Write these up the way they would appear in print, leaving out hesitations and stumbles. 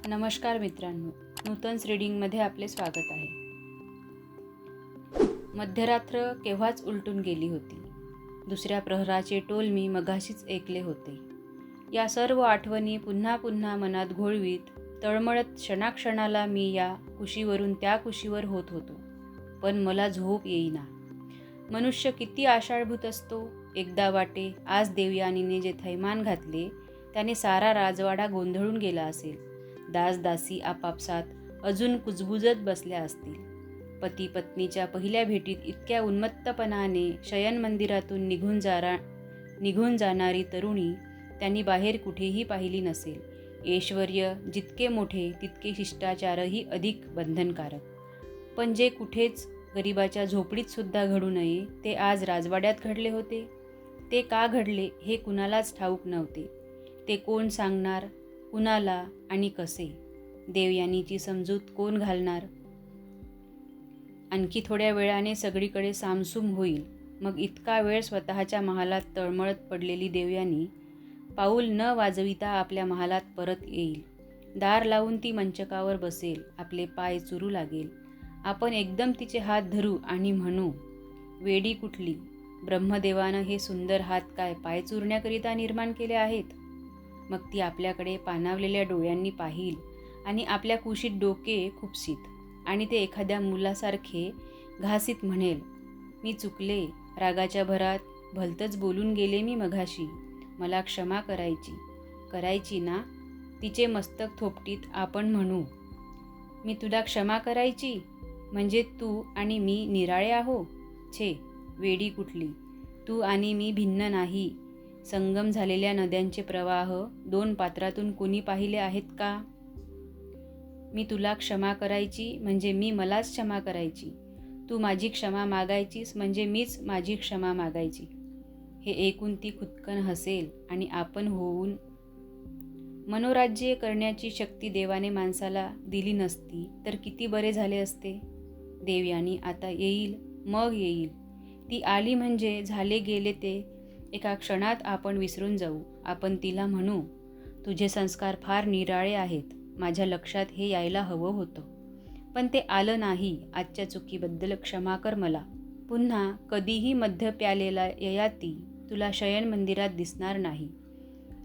नमस्कार मित्रांनो, नूतन्स रीडिंगमध्ये आपले स्वागत आहे. मध्यरात्र केव्हाच उलटून गेली होती. दुसऱ्या प्रहराचे टोल मी मगाशीच ऐकले होते. या सर्व आठवणी पुन्हा पुन्हा मनात घोळवीत तळमळत क्षणाक्षणाला मी या कुशीवरून त्या कुशीवर होत होतो. पण मला झोप येईना. मनुष्य किती आषाढभूत असतो. एकदा वाटे आज देवयानीने जे थैमान घातले त्याने सारा राजवाडा गोंधळून गेला असेल. दासदासी आपापसात अजून कुजबुजत बसल्या असतील. पती पत्नीच्या पहिल्या भेटीत इतक्या उन्मत्तपणाने शयनमंदिरातून निघून जाणारी तरुणी त्यांनी बाहेर कुठेही पाहिली नसेल. ऐश्वर्य जितके मोठे तितके शिष्टाचारही अधिक बंधनकारक. पण जे कुठेच गरिबाच्या झोपडीत सुद्धा घडू नये ते आज राजवाड्यात घडले होते. ते का घडले हे कुणालाच ठाऊक नव्हते. ते कोण सांगणार, कुणाला आणि कसे? देवयानीची समजूत कोण घालणार? आणखी थोड्या वेळाने सगळीकडे सामसूम होईल. मग इतका वेळ स्वतःच्या महालात तळमळत पडलेली देवयानी पाऊल न वाजविता आपल्या महालात परत येईल. दार लावून ती मंचकावर बसेल. आपले पाय चुरू लागेल. आपण एकदम तिचे हात धरू आणि म्हणू, वेडी कुठली, ब्रह्मदेवानं हे सुंदर हात काय पाय चुरण्याकरिता निर्माण केले आहेत? मग ती आपल्याकडे पाणावलेल्या डोळ्यांनी पाहिल आणि आपल्या कुशीत डोके खुपसीत आणि ते एखाद्या मुलासारखे घासीत म्हणेल, मी चुकले, रागाच्या भरात भलतंच बोलून गेले मी मघाशी, मला क्षमा करायची ना? तिचे मस्तक थोपटीत आपण म्हणू, मी तुला क्षमा करायची म्हणजे तू आणि मी निराळे आहो? छे, वेडी कुठली, तू आणि मी भिन्न नाही. संगम झालेल्या नद्यांचे प्रवाह दोन पात्रातून कोणी पाहिले आहेत का? मी तुला क्षमा करायची म्हणजे मी मलाच क्षमा करायची. तू माझी क्षमा मागायचीस म्हणजे मीच माझी क्षमा मागायची. हे ऐकून ती खुदकन हसेल आणि आपण होऊन मनोराज्य करण्याची शक्ती देवाने माणसाला दिली नसती तर किती बरे झाले असते. देवयानी आता येईल, मग येईल. ती आली म्हणजे झाले गेले ते एका क्षणात आपण विसरून जाऊ. आपण तिला म्हणू, तुझे संस्कार फार निराळे आहेत. माझ्या लक्षात हे यायला हवं होतं, पण ते आलं नाही. आजच्या चुकीबद्दल क्षमा कर मला. पुन्हा कधीही मद्य प्यालेला ययाती तुला शयन मंदिरात दिसणार नाही.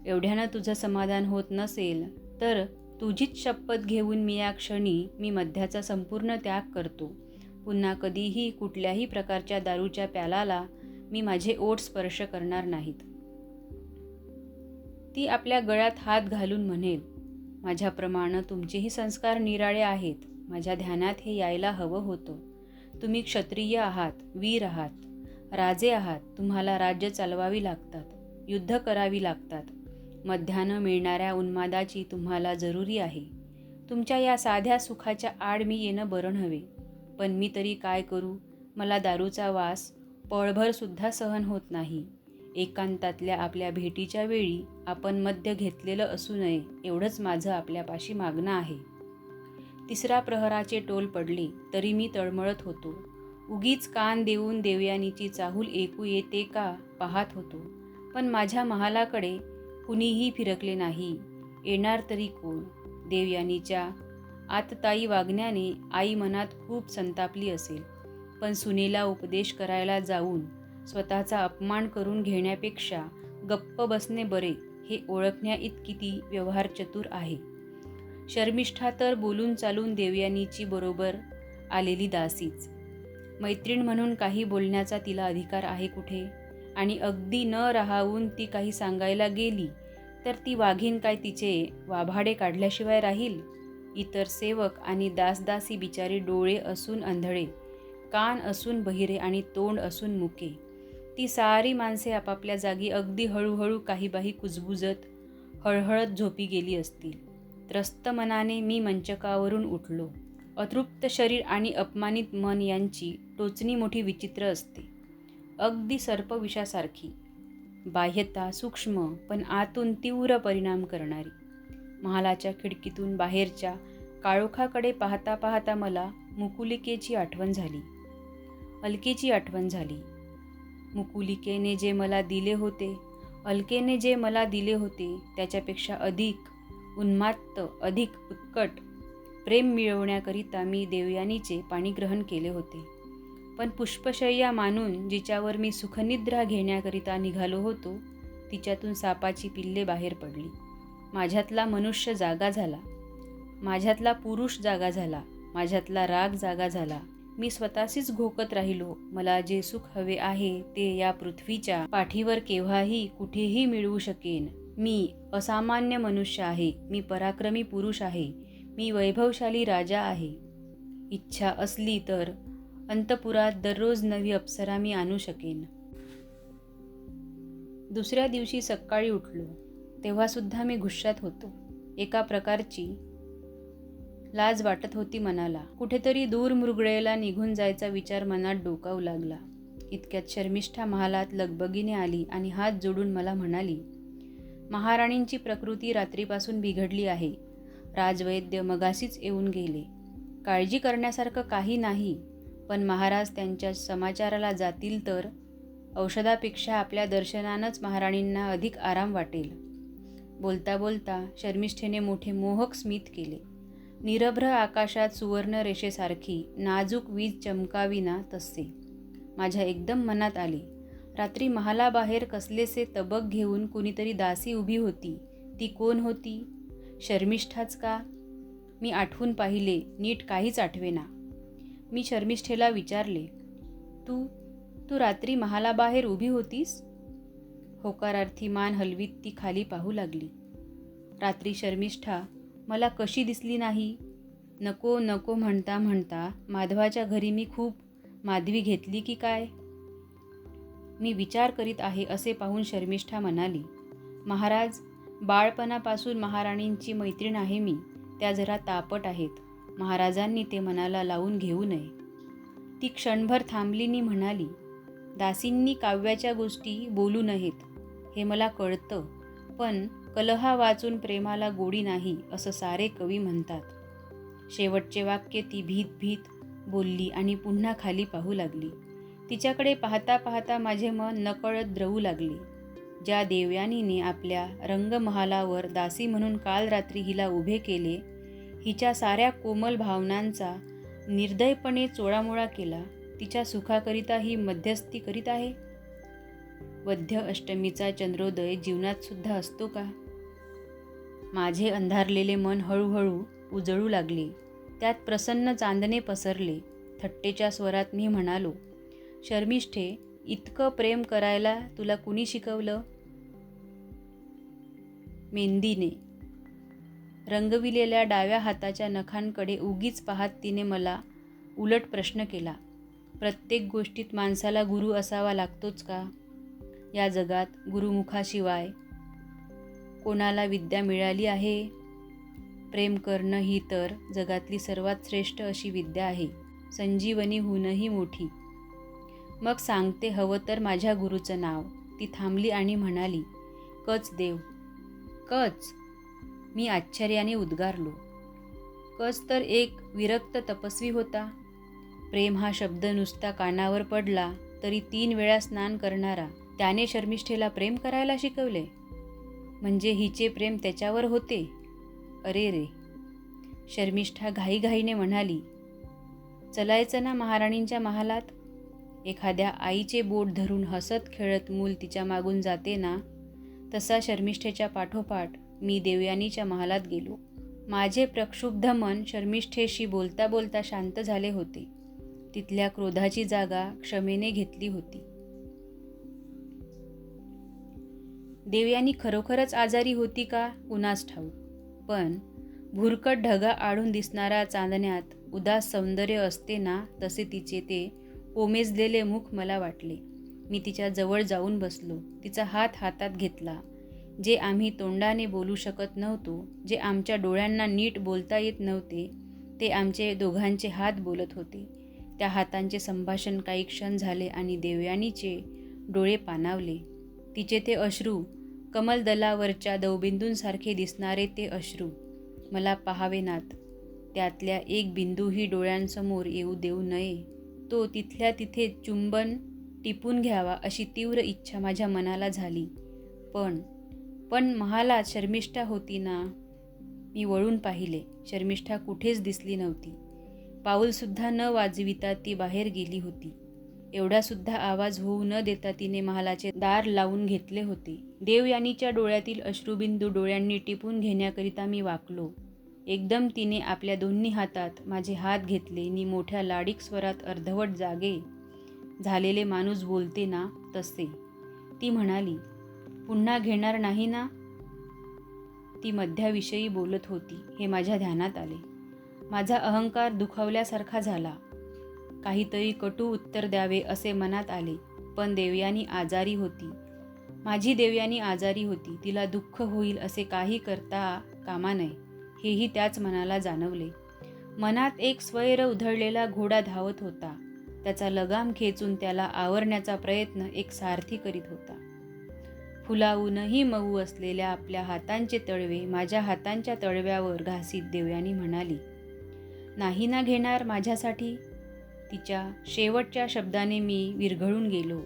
एवढ्यानं तुझं समाधान होत नसेल तर तुझीच शपथ घेऊन मी या क्षणी मी मद्याचा संपूर्ण त्याग करतो. पुन्हा कधीही कुठल्याही प्रकारच्या दारूच्या प्यालाला मी माझे ओठ स्पर्श करणार नाहीत. ती आपल्या गळ्यात हात घालून म्हणेल, माझ्याप्रमाणे तुमचेही संस्कार निराळे आहेत. माझ्या ध्यानात हे यायला हवं होतं. तुम्ही क्षत्रिय आहात, वीर आहात, राजे आहात. तुम्हाला राज्य चालवावी लागतात, युद्ध करावी लागतात. मध्यानं मिळणाऱ्या उन्मादाची तुम्हाला जरुरी आहे. तुमच्या या साध्या सुखाच्या आड मी येणं बरं नव्हे. पण मी तरी काय करू? मला दारूचा वास पळभर सुद्धा सहन होत नाही. एकांतातल्या आपल्या भेटीच्या वेळी आपण मद्य घेतलेलं असू नये एवढंच माझं आपल्यापाशी मागणं आहे. तिसरा प्रहराचे टोल पडले तरी मी तळमळत होतो. उगीच कान देऊन देवयानीची चाहूल ऐकू येते का पाहत होतो. पण माझ्या महालाकडे कुणीही फिरकले नाही. येणार तरी कोण? देवयानीच्या आततायी वागण्याने आई मनात खूप संतापली असेल. पण सुनेला उपदेश करायला जाऊन स्वतःचा अपमान करून घेण्यापेक्षा गप्प बसणे बरे हे ओळखण्या इतकी ती व्यवहार चतुर आहे. शर्मिष्ठा तर बोलून चालून देवयानीची बरोबर आलेली दासीच. मैत्रीण म्हणून काही बोलण्याचा तिला अधिकार आहे कुठे? आणि अगदी न राहावून ती काही सांगायला गेली तर ती वाघीण काय तिचे वाभाडे काढल्याशिवाय राहील? इतर सेवक आणि दासदासी बिचारी डोळे असून अंधळे, कान असून बहिरे आणि तोंड असून मुके. ती सारी माणसे आपापल्या जागी अगदी हळूहळू काहीबाही कुजबुजत हळहळत झोपी गेली असतील. त्रस्त मनाने मी मंचकावरून उठलो. अतृप्त शरीर आणि अपमानित मन यांची टोचणी मोठी विचित्र असते. अगदी सर्पविषासारखी. बाह्यता सूक्ष्म पण आतून तीव्र परिणाम करणारी. महालाच्या खिडकीतून बाहेरच्या काळोखाकडे पाहता पाहता मला मुकुलिकेची आठवण झाली. अलकेची आठवण झाली. मुकुलिकेने जे मला दिले होते, अलकेने जे मला दिले होते त्याच्यापेक्षा अधिक उन्मात्त अधिक उत्कट प्रेम मिळवण्याकरिता मी देवयानीचे पाणीग्रहण केले होते. पण पुष्पशय्या मानून जिच्यावर मी सुखनिद्रा घेण्याकरिता निघालो होतो, तिच्यातून सापाची पिल्ले बाहेर पडली. माझ्यातला मनुष्य जागा झाला, माझ्यातला पुरुष जागा झाला, माझ्यातला राग जागा झाला. मी स्वतःशीच घोकत राहिलो. मला जे सुख हवे आहे ते या पृथ्वीच्या पाठीवर केव्हाही कुठेही मिळवू शकेन. मी असामान्य मनुष्य आहे, मी पराक्रमी पुरुष आहे, मी वैभवशाली राजा आहे. इच्छा असली तर अंतपुरात दररोज नवी अप्सरा मी आणू शकेन. दुसऱ्या दिवशी सकाळी उठलो तेव्हासुद्धा मी गुस्सात होतो. एका प्रकारची लाज वाटत होती मनाला. कुठेतरी दूर मृगळेला निघून जायचा विचार मनात डोकावू लागला. इतक्यात शर्मिष्ठा महालात लगबगीने आली आणि हात जोडून मला म्हणाली, महाराणींची प्रकृती रात्रीपासून बिघडली आहे. राजवैद्य मगाशीच येऊन गेले. काळजी करण्यासारखं काही नाही, पण महाराज त्यांच्या समाचाराला जातील तर औषधापेक्षा आपल्या दर्शनानंच महाराणींना अधिक आराम वाटेल. बोलता बोलता शर्मिष्ठेने मोठे मोहक स्मित केले. निरभ्र आकाशात सुवर्ण रेषेसारखी नाजूक वीज चमकाविना तसे. माझ्या एकदम मनात आले, रात्री महालाबाहेर कसलेसे तबक घेऊन कुणीतरी दासी उभी होती. ती कोण होती? शर्मिष्ठाच का? मी आठवून पाहिले, नीट काहीच आठवेना. मी शर्मिष्ठेला विचारले, तू रात्री महालाबाहेर उभी होतीस? होकारार्थी मान हलवीत ती खाली पाहू लागली. रात्री शर्मिष्ठा मला कशी दिसली नाही? नको नको म्हणता म्हणता माधवाच्या घरी मी खूप माधवी घेतली की काय? मी विचार करीत आहे असे पाहून शर्मिष्ठा म्हणाली, महाराज, बाळपणापासून महाराणींची मैत्रीण आहे मी. त्या जरा तापट आहेत. महाराजांनी ते मनाला लावून घेऊ नये. ती क्षणभर थांबली नि म्हणाली, दासींनी काव्याच्या गोष्टी बोलू नयेत हे मला कळतं, पण कलहा वाचून प्रेमाला गोडी नाही असं सारे कवी म्हणतात. शेवटचे वाक्य ती भीत भीत बोलली आणि पुन्हा खाली पाहू लागली. तिच्याकडे पाहता पाहता माझे मन नकळत द्रवू लागले. ज्या देवयानीने आपल्या रंगमहालावर दासी म्हणून काल रात्री हिला उभे केले, हिच्या साऱ्या कोमल भावनांचा निर्दयपणे चोळामोळा केला, तिच्या सुखाकरिता ही मध्यस्थी करीत आहे. वद्य अष्टमीचा चंद्रोदय जीवनात सुद्धा असतो का? माझे अंधारलेले मन हळूहळू उजळू लागले. त्यात प्रसन्न चांदणे पसरले. थट्टेच्या स्वरात मी म्हणालो, शर्मिष्ठे, इतकं प्रेम करायला तुला कुणी शिकवलं? मेंदीने. रंगविलेल्या डाव्या हाताच्या नखांकडे उगीच पाहत तिने मला उलट प्रश्न केला, प्रत्येक गोष्टीत माणसाला गुरु असावा लागतोच का? या जगात गुरुमुखाशिवाय कोणाला विद्या मिळाली आहे? प्रेम करणं ही तर जगातली सर्वात श्रेष्ठ अशी विद्या आहे, संजीवनीहूनही मोठी. मग सांगते हवं तर माझ्या गुरुचं नाव. ती थांबली आणि म्हणाली, कच देव. कच? मी आश्चर्याने उद्गारलो. कच तर एक विरक्त तपस्वी होता. प्रेम हा शब्द नुसता कानावर पडला तरी 3 वेळा स्नान करणारा, त्याने शर्मिष्ठेला प्रेम करायला शिकवले? म्हणजे हिचे प्रेम त्याच्यावर होते? अरे रे. शर्मिष्ठा घाईघाईने म्हणाली, चलायचं ना महाराणींच्या महालात? एखाद्या आईचे बोट धरून हसत खेळत मूल तिच्या मागून जाते ना, तसा शर्मिष्ठेच्या पाठोपाठ मी देवयानीच्या महालात गेलो. माझे प्रक्षुब्ध मन शर्मिष्ठेशी बोलता बोलता शांत झाले होते. तिथल्या क्रोधाची जागा क्षमेने घेतली होती. देवयानी खरोखरच आजारी होती का कुणास ठाऊक, पण भुरकट ढगा आढून दिसणाऱ्या चांदण्यात उदास सौंदर्य असते ना, तसे तिचे ते कोमेजलेले मुख मला वाटले. मी तिच्या जवळ जाऊन बसलो. तिचा हात हातात घेतला. जे आम्ही तोंडाने बोलू शकत नव्हतो, जे आमच्या डोळ्यांना नीट बोलता येत नव्हते, ते आमचे दोघांचे हात बोलत होते. त्या हातांचे संभाषण काही क्षण झाले आणि देवयानीचे डोळे पाणावले. तिचे ते अश्रू, कमलदलावरच्या दवबिंदूंसारखे दिसणारे ते अश्रू मला पाहावेनात. त्यातल्या एक बिंदूही डोळ्यांसमोर येऊ देऊ नये. तो तिथल्या तिथे चुंबन टिपून घ्यावा अशी तीव्र इच्छा माझ्या मनाला झाली. पण महालात शर्मिष्ठा होती ना. मी वळून पाहिले. शर्मिष्ठा कुठेच दिसली नव्हती. पाऊलसुद्धा न वाजविता ती बाहेर गेली होती. एवढासुद्धा आवाज होऊ न देता तिने महालाचे दार लावून घेतले होते. देवयानीच्या डोळ्यातील अश्रुबिंदू डोळ्यांनी टिपून घेण्याकरिता मी वाकलो. एकदम तिने आपल्या दोन्ही हातात माझे हात घेतले नि मोठ्या लाडीक स्वरात अर्धवट जागे झालेले माणूस बोलते ना तसे ती म्हणाली, पुन्हा घेणार नाही ना? ती मध्याविषयी बोलत होती हे माझ्या ध्यानात आले. माझा अहंकार दुखावल्यासारखा झाला. काहीतरी कटू उत्तर द्यावे असे मनात आले. पण देवयानी आजारी होती. माझी देवयानी आजारी होती. तिला दुःख होईल असे काही करता कामा नये हेही त्याच मनाला जाणवले. मनात एक स्वैर उधळलेला घोडा धावत होता. त्याचा लगाम खेचून त्याला आवरण्याचा प्रयत्न एक सारथी करीत होता. फुलावूनही मऊ असलेल्या आपल्या हातांचे तळवे माझ्या हातांच्या तळव्यावर घासीत देवयानी म्हणाली, नाही ना घेणार माझ्यासाठी? तिच्या शेवटच्या शब्दाने मी विरघळून गेलो.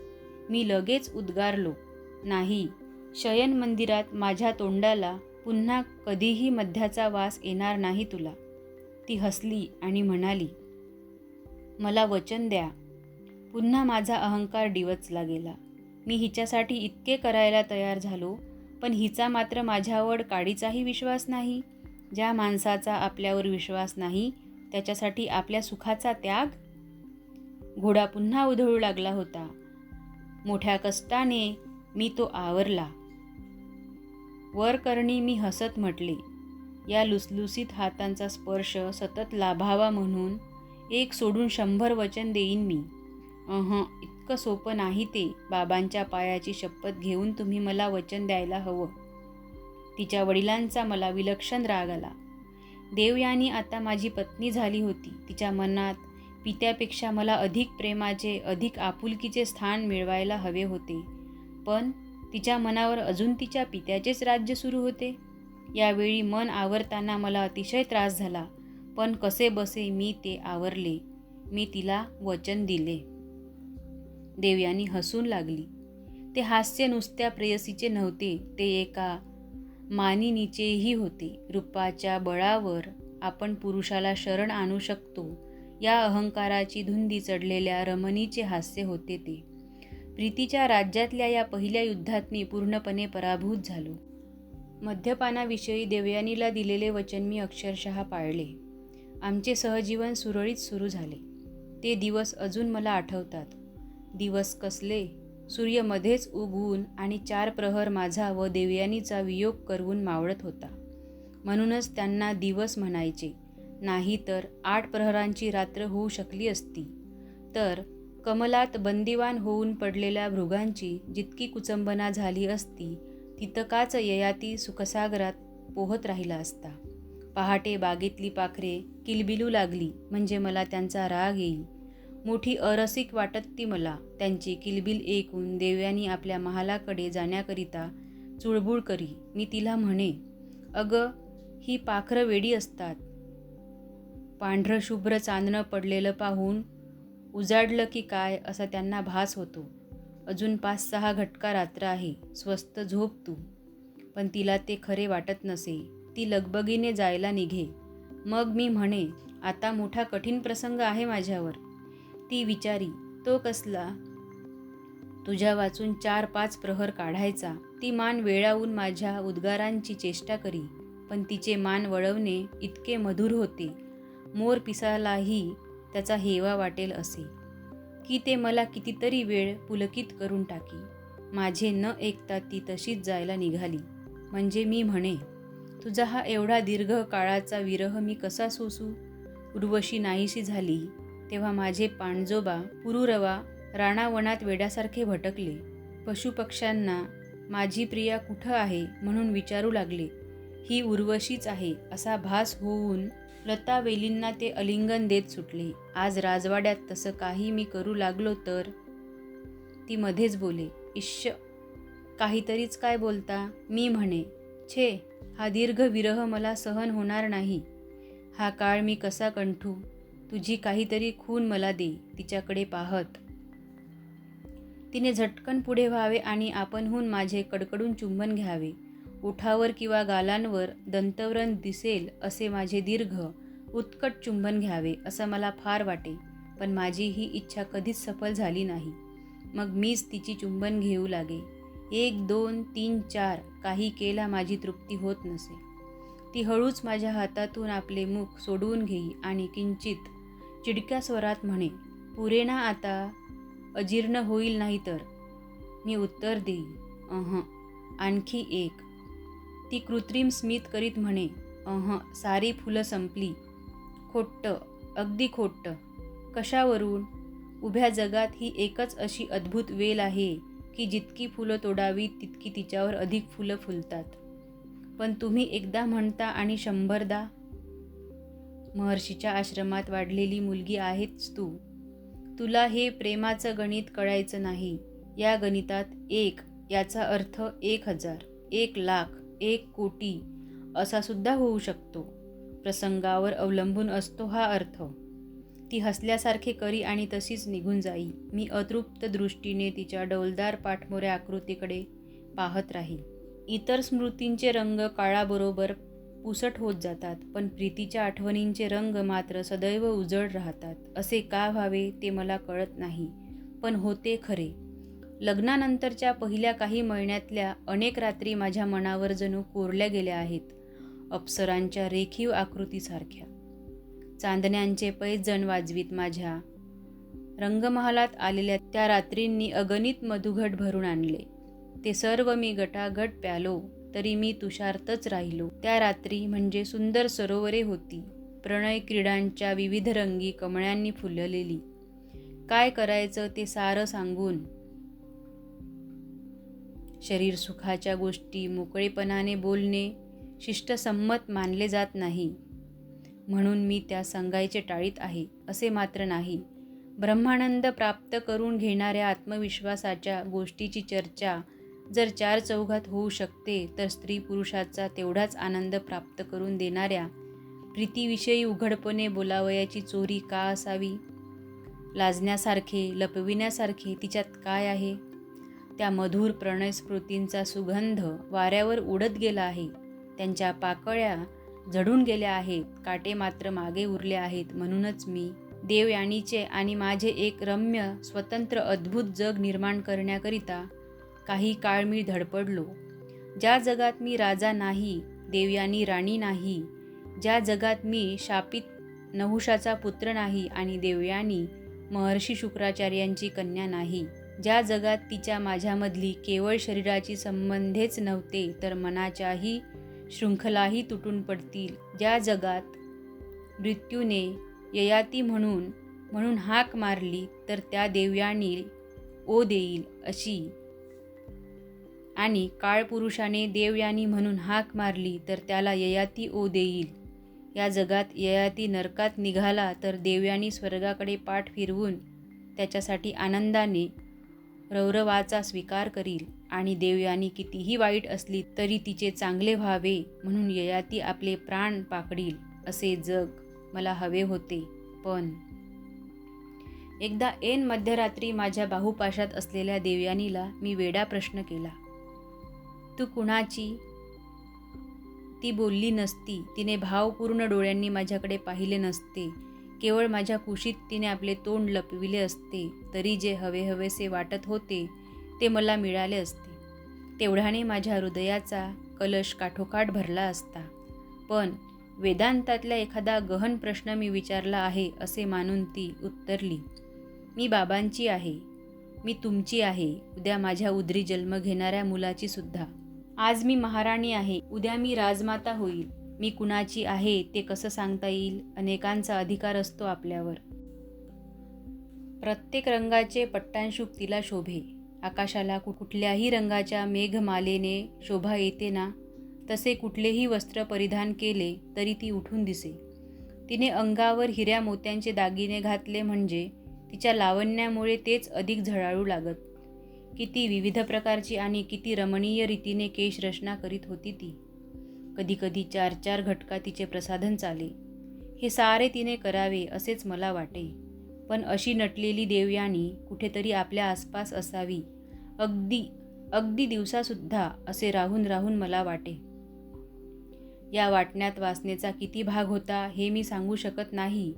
मी लगेच उद्गारलो, नाही. शयन मंदिरात माझ्या तोंडाला पुन्हा कधीही मद्याचा वास येणार नाही तुला. ती हसली आणि म्हणाली, मला वचन द्या. पुन्हा माझा अहंकार डिवचला गेला. मी हिच्यासाठी इतके करायला तयार झालो, पण हिचा मात्र माझ्यावर काडीचाही विश्वास नाही. ज्या माणसाचा आपल्यावर विश्वास नाही त्याच्यासाठी आपल्या सुखाचा त्याग? घोडा पुन्हा उधळू लागला होता. मोठ्या कष्टाने मी तो आवरला. वरकरणी मी हसत म्हटले, या लुसलुसीत हातांचा स्पर्श सतत लाभावा म्हणून 1 सोडून 100 वचन देईन मी. इतकं सोपं नाही ते. बाबांच्या पायाची शपथ घेऊन तुम्ही मला वचन द्यायला हवं. तिच्या वडिलांचा मला विलक्षण राग आला. देवयानी आता माझी पत्नी झाली होती. तिच्या मनात पित्यापेक्षा मला अधिक प्रेमाचे, अधिक आपुलकीचे स्थान मिळवायला हवे होते. पण तिच्या मनावर अजून तिच्या पित्याचेच राज्य सुरू होते. यावेळी मन आवरताना मला अतिशय त्रास झाला. पण कसे बसे मी ते आवरले. मी तिला वचन दिले. देवयानी हसून लागली. ते हास्य नुसत्या प्रेयसीचे नव्हते, ते एका मानिनीचेही होते. रूपाच्या बळावर आपण पुरुषाला शरण आणू शकतो या अहंकाराची धुंदी चढलेल्या रमणीचे हास्य होते ते. प्रीतीच्या राज्यातल्या या पहिल्या युद्धात मी पूर्णपणे पराभूत झालो. मद्यपानाविषयी देवयानीला दिलेले वचन मी अक्षरशः पाळले. आमचे सहजीवन सुरळीत सुरू झाले. ते दिवस अजून मला आठवतात. दिवस कसले? सूर्य मध्येच उगवून आणि 4 प्रहर माझा व देवयानीचा वियोग करवून मावळत होता. म्हणूनच त्यांना दिवस म्हणायचे. नाही तर 8 प्रहरांची रात्र होऊ शकली असती. तर कमलात बंदिवान होऊन पडलेल्या भृगांची जितकी कुचंबना झाली असती तितकाच ययाती सुखसागरात पोहत राहिला असता. पहाटे बागेतली पाखरे किलबिलू लागली म्हणजे मला त्यांचा राग येई. मोठी अरसिक वाटत ती मला. त्यांची किलबिल ऐकून देवयानी आपल्या महालाकडे जाण्याकरिता चुळबुळ करी. मी तिला म्हणे, अगं ही पाखरं वेडी असतात. पांढरं शुभ्र चांदणं पडलेलं पाहून उजाडलं की काय असा त्यांना भास होतो. अजून 5-6 घटका रात्र आहे. स्वस्त झोप तू. पण तिला ते खरे वाटत नसे. ती लगबगीने जायला निघे. मग मी म्हणे, आता मोठा कठीण प्रसंग आहे माझ्यावर. ती विचारी, तो कसला? तुझ्या वाचून 4-5 प्रहर काढायचा. ती मान वेळावून माझ्या उद्गारांची चेष्टा करी. पण तिचे मान वळवणे इतके मधुर होते, मोर पिसालाही त्याचा हेवा वाटेल असे, की ते मला कितीतरी वेळ पुलकित करून टाकी. माझे न ऐकता ती तशीच जायला निघाली. म्हणजे मी म्हणे, तुझा हा एवढा दीर्घ काळाचा विरह मी कसा सोसू? उर्वशी नाहीशी झाली तेव्हा माझे पाणजोबा पुरुरवा राणावनात वेड्यासारखे भटकले. पशुपक्ष्यांना माझी प्रिया कुठं आहे म्हणून विचारू लागले. ही उर्वशीच आहे असा भास होऊन लतावेलींना ते अलिंगन देत सुटले. आज राजवाड्यात तसं काही मी करू लागलो तर? ती मध्येच बोले, इश्य, काहीतरीच काय बोलता? मी म्हणे, छे, हा दीर्घ विरह मला सहन होणार नाही. हा काळ मी कसा कंठू? तुझी काहीतरी खून मला दे. तिच्याकडे पाहत तिने झटकन पुढे व्हावे आणि आपणहून माझे कडकडून चुंबन घ्यावे. ओठावर किंवा गालांवर दंतव्रण दिसेल असे माझे दीर्घ उत्कट चुंबन घ्यावे असं मला फार वाटे, पण माझी ही इच्छा कधीच सफल झाली नाही. मग मीच तिची चुंबन घेऊ लागे. 1, 2, 3, 4 काही केला माझी तृप्ती होत नसे. ती हळूच माझ्या हातातून आपले मुख सोडवून घेई आणि किंचित चिडक्या स्वरात म्हणे, पुरे ना आता, अजीर्ण होईल नाही तर. मी उत्तर देई, आणखी एक. ती कृत्रिम स्मित करीत म्हणे, सारी फुलं संपली. खोट्ट, अगदी खोट्ट. कशावरून? उभ्या जगात ही एकच अशी अद्भुत वेल आहे की जितकी फुलं तोडावीत तितकी तिच्यावर अधिक फुलं फुलतात. पण तुम्ही एकदा म्हणता आणि 100दा. महर्षीच्या आश्रमात वाढलेली मुलगी आहेस तू. तुला हे प्रेमाचं गणित कळायचं नाही. या गणितात 1 याचा अर्थ 1000, 1,00,000, 1,00,00,000 असा सुद्धा होऊ शकतो. प्रसंगावर अवलंबून असतो हा अर्थ. ती हसल्यासारखे करी आणि तशीच निघून जाई. मी अतृप्त दृष्टीने तिच्या डौलदार पाठमोऱ्या आकृतीकडे पाहत राही. इतर स्मृतींचे रंग काळाबरोबर पुसट होत जातात, पण प्रीतीच्या आठवणींचे रंग मात्र सदैव उजळ राहतात. असे का व्हावे ते मला कळत नाही, पण होते खरे. लग्नानंतरच्या पहिल्या काही महिन्यातल्या अनेक रात्री माझ्या मनावर जणू कोरल्या गेल्या आहेत, अप्सरांच्या रेखीव आकृतीसारख्या. चांदण्यांचे पैजण वाजवीत माझ्या रंगमहालात आलेल्या त्या रात्रींनी अगणित मधुघट भरून आणले. ते सर्व मी गटागट प्यालो, तरी मी तुषार्तच राहिलो. त्या रात्री म्हणजे सुंदर सरोवरे होती, प्रणय क्रीडांच्या विविध रंगी कमळ्यांनी फुललेली. काय करायचं ते सारं सांगून शरीर सुखाच्या गोष्टी मोकळेपणाने बोलणे शिष्टसंमत मानले जात नाही, म्हणून मी त्या सांगायचे टाळीत आहे. असे मात्र नाही. ब्रह्मानंद प्राप्त करून घेणाऱ्या आत्मविश्वासाच्या गोष्टीची चर्चा जर 4 चौघात होऊ शकते, तर स्त्री पुरुषाचा तेवढाच आनंद प्राप्त करून देणाऱ्या प्रीतीविषयी उघडपणे बोलावयाची चोरी का असावी? लाजण्यासारखे, लपविण्यासारखे तिच्यात काय आहे? त्या मधुर प्रणयस्फूर्तींचा सुगंध वाऱ्यावर उडत गेला आहे. त्यांच्या पाकळ्या झडून गेल्या आहेत, काटे मात्र मागे उरले आहेत. म्हणूनच मी देवयानीचे आणि माझे एक रम्य, स्वतंत्र, अद्भुत जग निर्माण करण्याकरिता काही काळ मी धडपडलो. ज्या जगात मी राजा नाही, देवयानी राणी नाही, ज्या जगात मी शापित नहुषाचा पुत्र नाही आणि देवयानी महर्षी शुक्राचार्यांची कन्या नाही, ज्या जगात तिच्या माझ्यामधली केवळ शरीराची संबंधेच नव्हते तर मनाच्याही शृंखलाही तुटून पडतील, ज्या जगात मृत्यूने ययाती म्हणून हाक मारली तर त्या देवयानी ओ देईल अशी, आणि काळपुरुषाने देवयानी म्हणून हाक मारली तर त्याला ययाती ओ देईल, या जगात ययाती नरकात निघाला तर देवयानी स्वर्गाकडे पाठ फिरवून त्याच्यासाठी आनंदाने रौरवाचा स्वीकार करील, आणि देवयानी कितीही वाईट असली तरी तिचे चांगले व्हावे म्हणून ययाती आपले प्राण पाकडील, असे जग मला हवे होते. पण एकदा ऐन मध्यरात्री माझ्या बाहुपाशात असलेल्या देवयानीला मी वेडा प्रश्न केला, तू कुणाची? ती बोलली नसती. तिने भावपूर्ण डोळ्यांनी माझ्याकडे पाहिले नसते. केवळ माझ्या कुशीत तिने आपले तोंड लपविले असते. तरी जे हवेहवेसे वाटत होते ते मला मिळाले असते. तेवढ्याने माझ्या हृदयाचा कलश काठोकाठ भरला असता. पण वेदांतातल्या एखादा गहन प्रश्न मी विचारला आहे असे मानून ती उत्तरली, मी बाबांची आहे, मी तुमची आहे, उद्या माझ्या उदरी जन्म घेणाऱ्या मुलाची सुद्धा. आज मी महाराणी आहे, उद्या मी राजमाता होईल. मी कुणाची आहे ते कसं सांगता येईल? अनेकांचा अधिकार असतो आपल्यावर. प्रत्येक रंगाचे पट्टांशुक तिला शोभे. आकाशाला कुठल्याही रंगाच्या मेघमालेने शोभा येते ना, तसे कुठलेही वस्त्र परिधान केले तरी ती उठून दिसे. तिने अंगावर हिऱ्या मोत्यांचे दागिने घातले म्हणजे तिच्या लावण्यामुळे तेच अधिक झळाळू लागत. किती विविध प्रकारची आणि किती रमणीय रीतीने केशरचना करीत होती ती. कधीकधी 4-4 घटका तिचे प्रसाधन चाले. हे सारे तिने करावे असेच मला वाटे. पण अशी नटलेली देवयानी कुठेतरी आपल्या आसपास असावी, अगदी अगदी दिवसासुद्धा असे राहून राहून मला वाटे. या वाटण्यात वासनेचा किती भाग होता हे मी सांगू शकत नाही,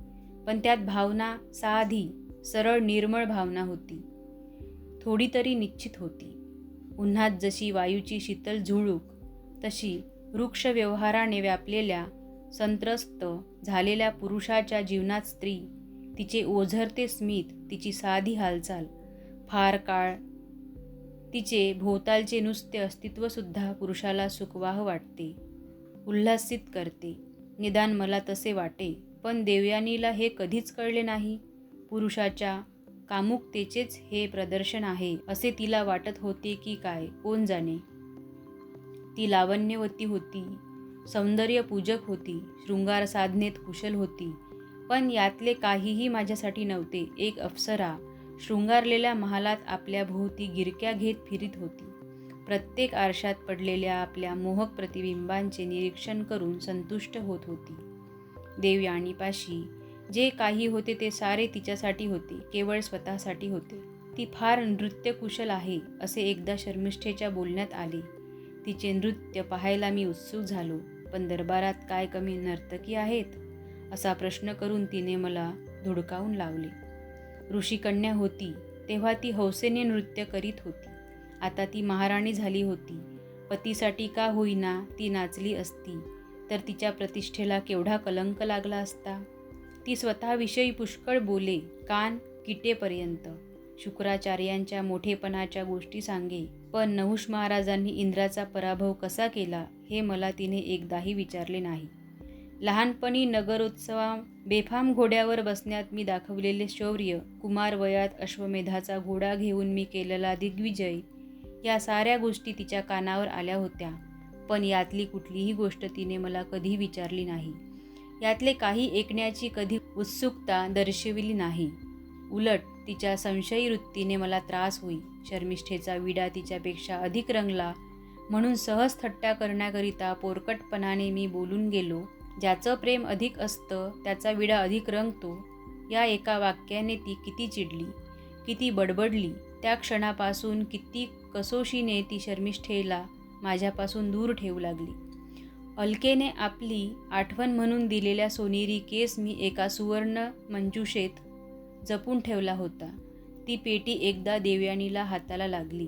पण त्यात भावना साधी, सरळ निर्मळ भावना होती. थोडी तरी निश्चित होती. उन्हात जशी वायूची शीतल झुळूक, तशी वृक्ष व्यवहाराने व्यापलेल्या संत्रस्त झालेल्या पुरुषाच्या जीवनात स्त्री, तिचे ओझरते स्मित, तिची साधी हालचाल, फार काळ तिचे भोवतालचे नुसते अस्तित्वसुद्धा पुरुषाला सुखवाह वाटते, उल्हासित करते. निदान मला तसे वाटे, पण देवयानीला हे कधीच कळले नाही. पुरुषाच्या कामुकतेचेच हे प्रदर्शन आहे असे तिला वाटत होते की काय, कोण जाणे. ती लावण्यवती होती, सौंदर्यपूजक होती, शृंगार साधनेत कुशल होती, पण यातले काहीही माझ्यासाठी नव्हते. एक अप्सरा शृंगारलेल्या महालात आपल्या भोवती गिरक्या घेत फिरत होती. प्रत्येक आरशात पडलेल्या आपल्या मोहक प्रतिबिंबांचे निरीक्षण करून संतुष्ट होत होती. देवयानीपाशी जे काही होते ते सारे तिच्यासाठी होते, केवळ स्वतःसाठी होते. ती फार नृत्यकुशल आहे असे एकदा शर्मिष्ठेच्या बोलण्यात आले. तिचे नृत्य पाहायला मी उत्सुक झालो, पण दरबारात काय कमी नर्तकी आहेत असा प्रश्न करून तिने मला धुडकावून लावले. ऋषिकन्या होती तेव्हा ती हौसेने नृत्य करीत होती. आता ती महाराणी झाली होती. पतीसाठी का होईना ती नाचली असती तर तिच्या प्रतिष्ठेला केवढा कलंक लागला असता. ती स्वतःविषयी पुष्कळ बोले, कान किटेपर्यंत. शुक्राचार्यांच्या मोठेपणाच्या गोष्टी सांगे, पण नहुष महाराजांनी इंद्राचा पराभव कसा केला हे मला तिने एकदाही विचारले नाही. लहानपणी नगरोत्सवा बेफाम घोड्यावर बसण्यात मी दाखवलेले शौर्य, कुमार वयात अश्वमेधाचा घोडा घेऊन मी केलेला दिग्विजय, या साऱ्या गोष्टी तिच्या कानावर आल्या होत्या, पण यातली कुठलीही गोष्ट तिने मला कधी विचारली नाही. यातले काही ऐकण्याची कधी उत्सुकता दर्शविली नाही. उलट तिच्या संशयी वृत्तीने मला त्रास होई. शर्मिष्ठेचा विडा तिच्यापेक्षा अधिक रंगला म्हणून सहज थट्टा करण्याकरिता पोरकटपणाने मी बोलून गेलो. ज्याचं प्रेम अधिक असतं त्याचा विडा अधिक रंगतो. या एका वाक्याने ती किती चिडली, किती बडबडली. त्या क्षणापासून किती कसोशीने ती शर्मिष्ठेला माझ्यापासून दूर ठेवू लागली. अलकेने आपली आठवण म्हणून दिलेल्या सोनेरी केस मी एका सुवर्ण मंजुषेत जपून ठेवला होता. ती पेटी एकदा देवयानीला हाताला लागली.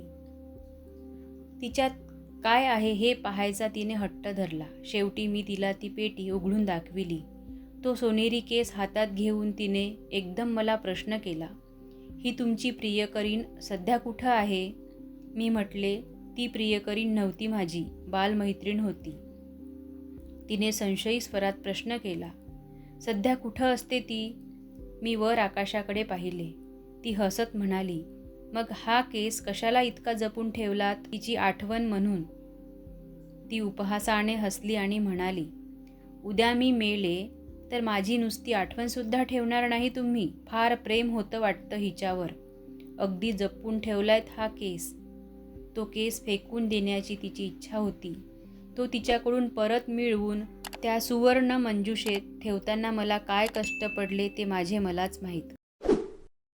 तिच्यात काय आहे हे पाहायचा तिने हट्ट धरला. शेवटी मी तिला ती पेटी उघडून दाखविली. तो सोनेरी केस हातात घेऊन तिने एकदम मला प्रश्न केला, ही तुमची प्रियकरीण सध्या कुठं आहे? मी म्हटले, ती प्रियकरीण नव्हती, माझी बालमैत्रीण होती. तिने संशयी स्वरात प्रश्न केला, सध्या कुठं असते ती? मी वर आकाशाकडे पाहिले. ती हसत म्हणाली, मग हा केस कशाला इतका जपून ठेवलात? तिची आठवण म्हणून. ती उपहासाने हसली आणि म्हणाली, उद्या मी मेले तर माझी नुसती आठवणसुद्धा ठेवणार नाही तुम्ही? फार प्रेम होतं वाटतं हिच्यावर. अगदी जपून ठेवलायत हा केस. तो केस फेकून देण्याची तिची इच्छा होती. तो तिच्याकडून परत मिळवून त्या सुवर्ण मंजुषेत ठेवताना मला काय कष्ट पडले ते माझे मलाच माहीत.